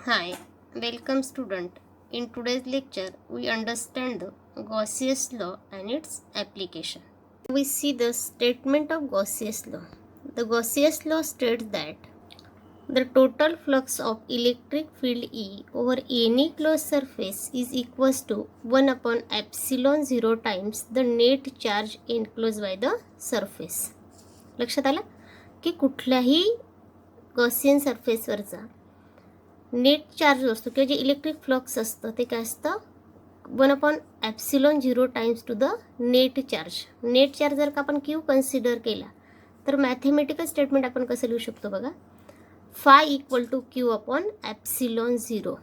Hi, welcome student. In today's lecture, we understand the Gaussian law and its application. We see the statement of Gaussian law. The Gaussian law states that the total flux of electric field E over any closed surface is equals to 1 upon epsilon 0 times the net charge enclosed by the surface. लक्षात आलं की कुठल्याही Gaussian सरफेसवरचा net charge असतो किंवा जे electric flux असतं ते काय असतं 1 upon epsilon 0 times to the net charge. Net charge जर का आपण क्यू कन्सिडर केला तर मॅथेमॅटिकल स्टेटमेंट आपण कसं लिहू शकतो बघा, phi equal to Q upon epsilon 0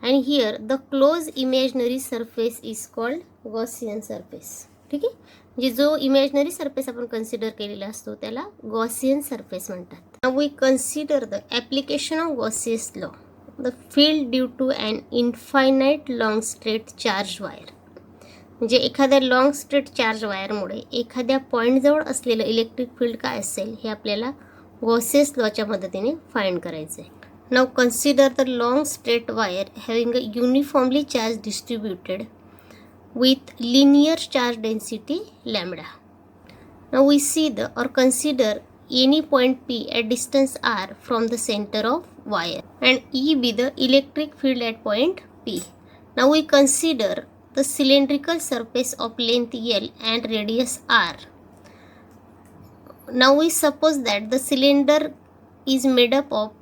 and here the closed imaginary surface is called Gaussian surface. ठीक आहे, म्हणजे जो इमॅजिनरी सरफेस आपण कन्सिडर केलेला असतो त्याला गॉसियन सरफेस म्हणतात. Now we consider the application of Gauss's law. The field due to an infinite long straight charge wire. म्हणजे एखाद्या लॉंग स्ट्रेट चार्ज वायरमुळे एखाद्या पॉईंटजवळ असलेलं इलेक्ट्रिक फील्ड काय असेल हे आपल्याला गॉसियस लॉच्या मदतीने फाइंड करायचं आहे. Now consider the long straight wire having a uniformly charge distributed with linear charge density lambda. Now we see the or consider any point P at distance r from the center of wire and E be the electric field at point P. Now we consider the cylindrical surface of length L and radius r. Now we suppose that the cylinder is made up of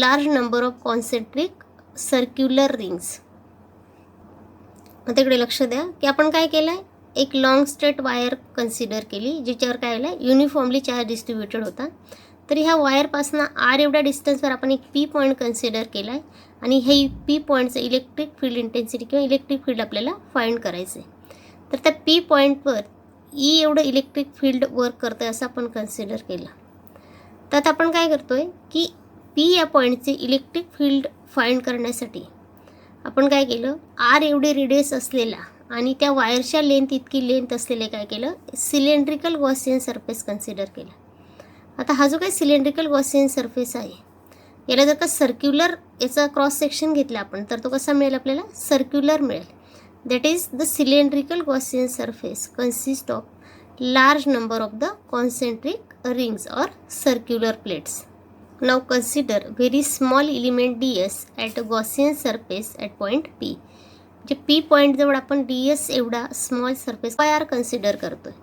large number of concentric circular rings. आता इकडे लक्ष द्या की आपण काय केलं आहे, एक लॉंग स्ट्रेट वायर कन्सिडर केली ज्याच्यावर काय झालं युनिफॉर्मली चार्ज डिस्ट्रीब्युटेड होता. तर ह्या वायरपासून आर एवढ्या डिस्टन्सवर आपण एक पी पॉईंट कन्सिडर केला आहे आणि हे पी पॉईंटचं इलेक्ट्रिक फील्ड इंटेन्सिटी किंवा इलेक्ट्रिक फील्ड आपल्याला फाइंड करायचं आहे. तर त्या पी पॉईंटवर ई एवढं इलेक्ट्रिक फील्ड वर्क करतं असं आपण कन्सिडर केलं. तर आता आपण काय करतो आहे की पी या पॉईंटचे इलेक्ट्रिक फील्ड फाइंड करण्यासाठी आपण काय केलं, आर एवढे रेडियस असलेला आणि त्या वायरच्या लेंथ इतकी लेंथ असलेले काय केलं, सिलेंड्रिकल गॉसियन सरफेस कन्सिडर केला. आता हा जो काही सिलेंड्रिकल गॉसियन सरफेस आहे याला जर का सर्क्युलर याचा क्रॉस सेक्शन घेतला आपण तर तो कसा मिळेल आपल्याला, सर्क्युलर मिळेल. That is the cylindrical Gaussian surface consist of large number of the concentric rings और circular plates. Now consider very small element ds at a Gaussian surface at point P. जे पी पॉईंटजवळ आपण ds एवढा small surface why are consider करतो आहे.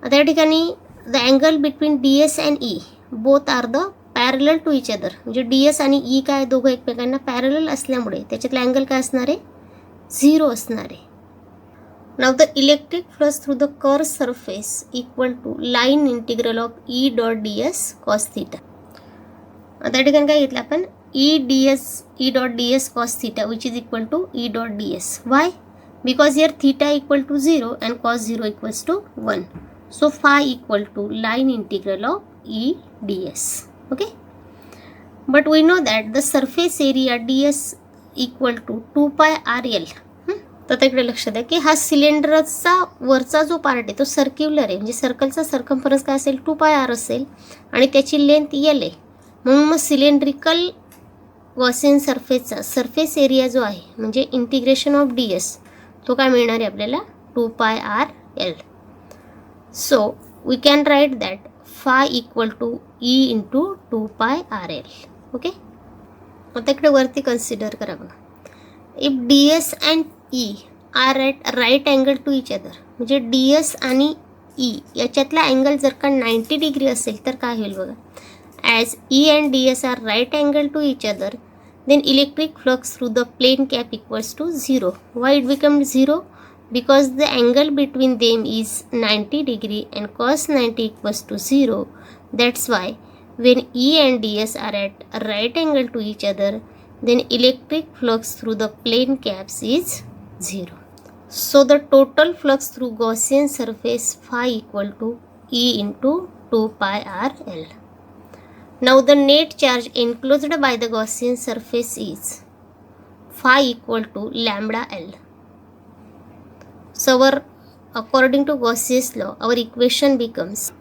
आता या ठिकाणी the angle between ds and E both are the parallel to each other. म्हणजे ds आणि ई काय दोघं एकमेकांना पॅरलल असल्यामुळे त्याच्यातला अँगल काय असणार आहे, 0 असणार आहे. Now the electric flux through the curve surface equal to line integral of E dot ds cos theta. आता या ठिकाणी काय घेतलं आपण, E dot ds cos theta which is equal to E dot ds. Why? Because here theta equal to 0 and cos 0 equals to 1. So phi equal to line integral of E ds. Okay. But we know that the surface area ds equal to 2 pi RL. तर तिकडे लक्ष द्या की हा सिलेंडरचा वरचा जो part आहे तो सर्क्युलर आहे, म्हणजे सर्कलचा सर्कम्फरन्स काय असेल 2 pi r असेल आणि त्याची लेंथ L आहे. म्हणून मग सिलेंड्रिकल गॉसियन सरफेसचा सरफेस एरिया जो आहे म्हणजे इंटिग्रेशन ऑफ ds तो काय मिळणार आहे आपल्याला 2 pi RL. So we can write that phi equal to E into 2 pi RL. Okay, आता इकडे वरती कन्सिडर करा बघा, if ds and E are at right angle to each other. म्हणजे ds आणि E याच्यातला अँगल जर का 90 डिग्री असेल तर काय होईल बघा, as E and ds are right angle to each other, then electric flux through the plane cap equals to 0. Why it becomes 0? Because the angle between them is 90 degree and cos 90 equals to 0. That's why when E and ds are at right angle to each other, then electric flux through the plane caps is 0. So the total flux through Gaussian surface phi equal to E into 2 pi RL. Now the net charge enclosed by the Gaussian surface is phi equal to lambda L. So according to Gaussian's law, our equation becomes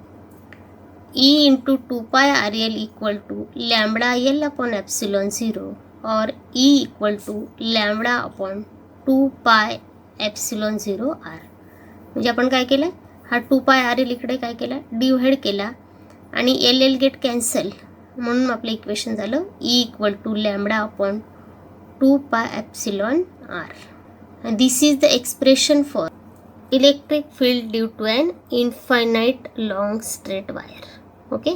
E into 2 pi RL equal to lambda L upon epsilon 0 or E equal to lambda upon 2 pi epsilon 0 R. म्हणजे आपण काय केलं, हा 2 पाय R L इकडे काय केला, divide केला आणि एल एल गेट कॅन्सल, म्हणून आपलं इक्वेशन झालं E equal to lambda upon 2 pi epsilon R. And this is the expression for electric field due to an infinite long straight wire. Okay.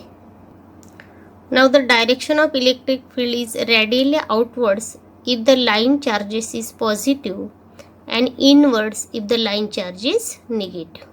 Now the direction of electric field is radially outwards if the line charges is positive and inwards if the line charge is negative.